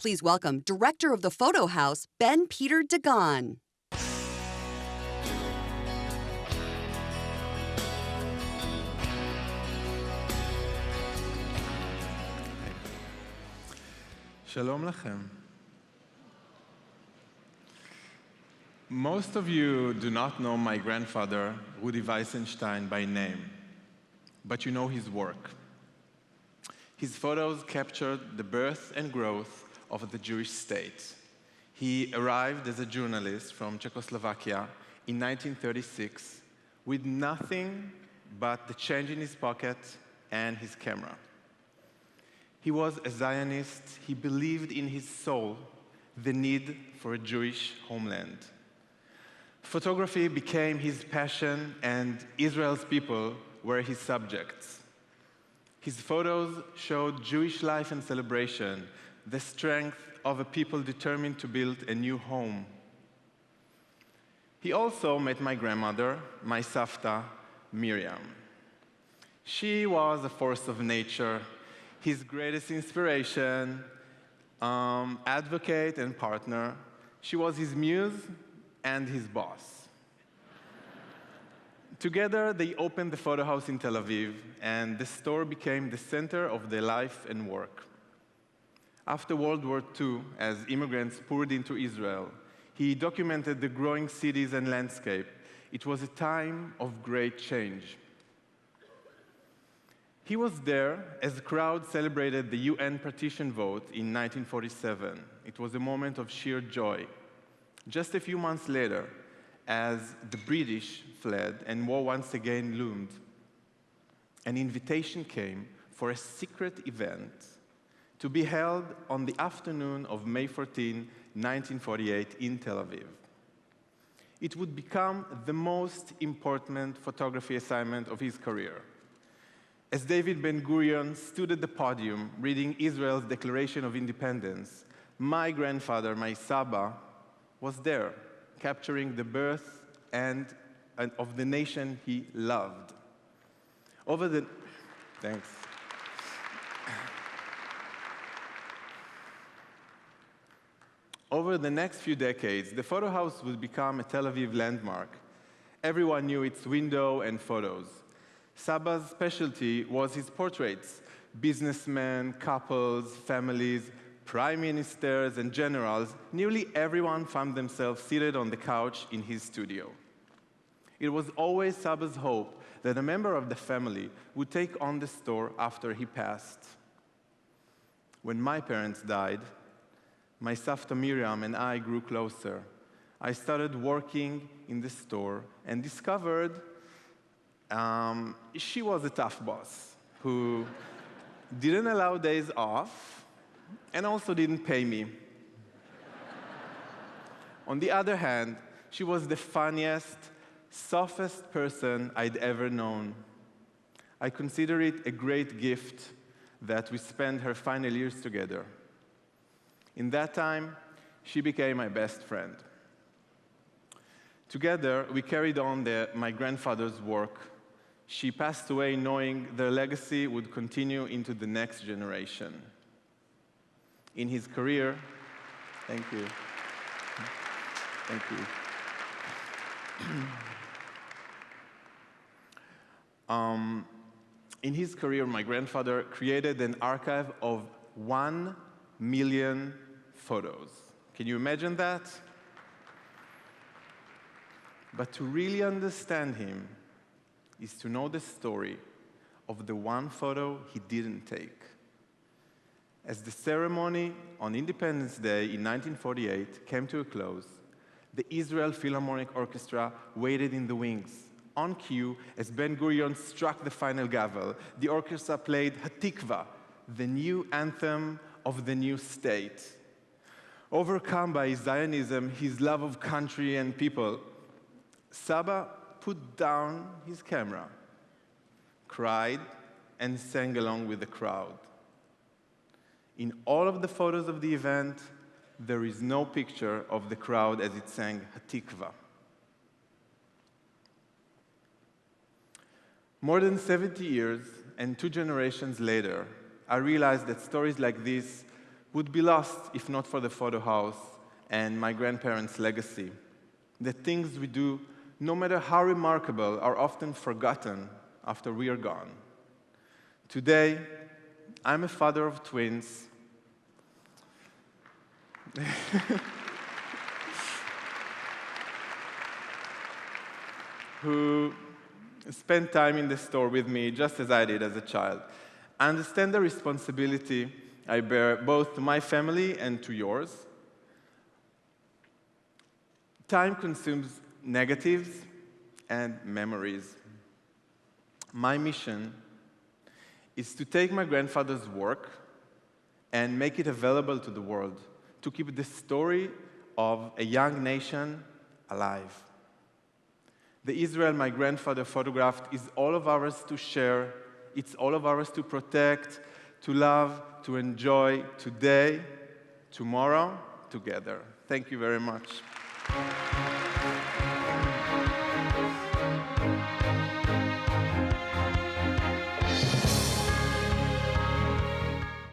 Please welcome Director of the PhotoHouse, Peter Dagan. Shalom lachem. Most of you do not know my grandfather, Rudi Weissenstein, by name, but you know his work. His photos captured the birth and growth of the Jewish state. He arrived as a journalist from Czechoslovakia in 1936 with nothing but the change in his pocket and his camera. He was a Zionist. He believed in his soul the need for a Jewish homeland. Photography became his passion, and Israel's people were his subjects. His photos showed Jewish life and celebration, the strength of a people determined to build a new home. He also met my grandmother, my Savta, Miriam. She was a force of nature, his greatest inspiration, advocate and partner. She was his muse and his boss. Together, they opened the PhotoHouse in Tel Aviv, and the store became the center of their life and work. After World War II, as immigrants poured into Israel, he documented the growing cities and landscape. It was a time of great change. He was there as the crowd celebrated the UN partition vote in 1947. It was a moment of sheer joy. Just a few months later, as the British fled and war once again loomed, an invitation came for a secret event to be held on the afternoon of May 14, 1948 in Tel Aviv. It would become the most important photography assignment of his career. As David Ben-Gurion stood at the podium reading Israel's Declaration of Independence, my grandfather, my Saba, was there, capturing the birth and of the nation he loved. Thanks. Over the next few decades, the PhotoHouse would become a Tel Aviv landmark. Everyone knew its window and photos. Saba's specialty was his portraits. Businessmen, couples, families, prime ministers, and generals, nearly everyone found themselves seated on the couch in his studio. It was always Saba's hope that a member of the family would take on the store after he passed. When my parents died, my Savta Miriam and I grew closer. I started working in the store and discovered she was a tough boss who didn't allow days off and also didn't pay me. On the other hand, she was the funniest, softest person I'd ever known. I consider it a great gift that we spent her final years together. In that time, she became my best friend. Together, we carried on my grandfather's work. She passed away knowing their legacy would continue into the next generation. In his career, thank you. Thank you. In his career, my grandfather created an archive of 1 million photos. Can you imagine that? But to really understand him is to know the story of the one photo he didn't take. As the ceremony on Independence Day in 1948 came to a close, the Israel Philharmonic Orchestra waited in the wings. On cue, as Ben-Gurion struck the final gavel, the orchestra played Hatikva, the new anthem of the new state. Overcome by his Zionism, his love of country and people, Saba put down his camera, cried, and sang along with the crowd. In all of the photos of the event, there is no picture of the crowd as it sang Hatikva. More than 70 years and 2 generations later, I realized that stories like this would be lost if not for the PhotoHouse and my grandparents' legacy. The things we do, no matter how remarkable, are often forgotten after we are gone. Today, I'm a father of twins who spent time in the store with me just as I did as a child. I understand the responsibility I bear both to my family and to yours. Time consumes negatives and memories. My mission is to take my grandfather's work and make it available to the world, to keep the story of a young nation alive. The Israel my grandfather photographed is all of ours to share. It's all of ours to protect, to love, to enjoy today, tomorrow, together. Thank you very much.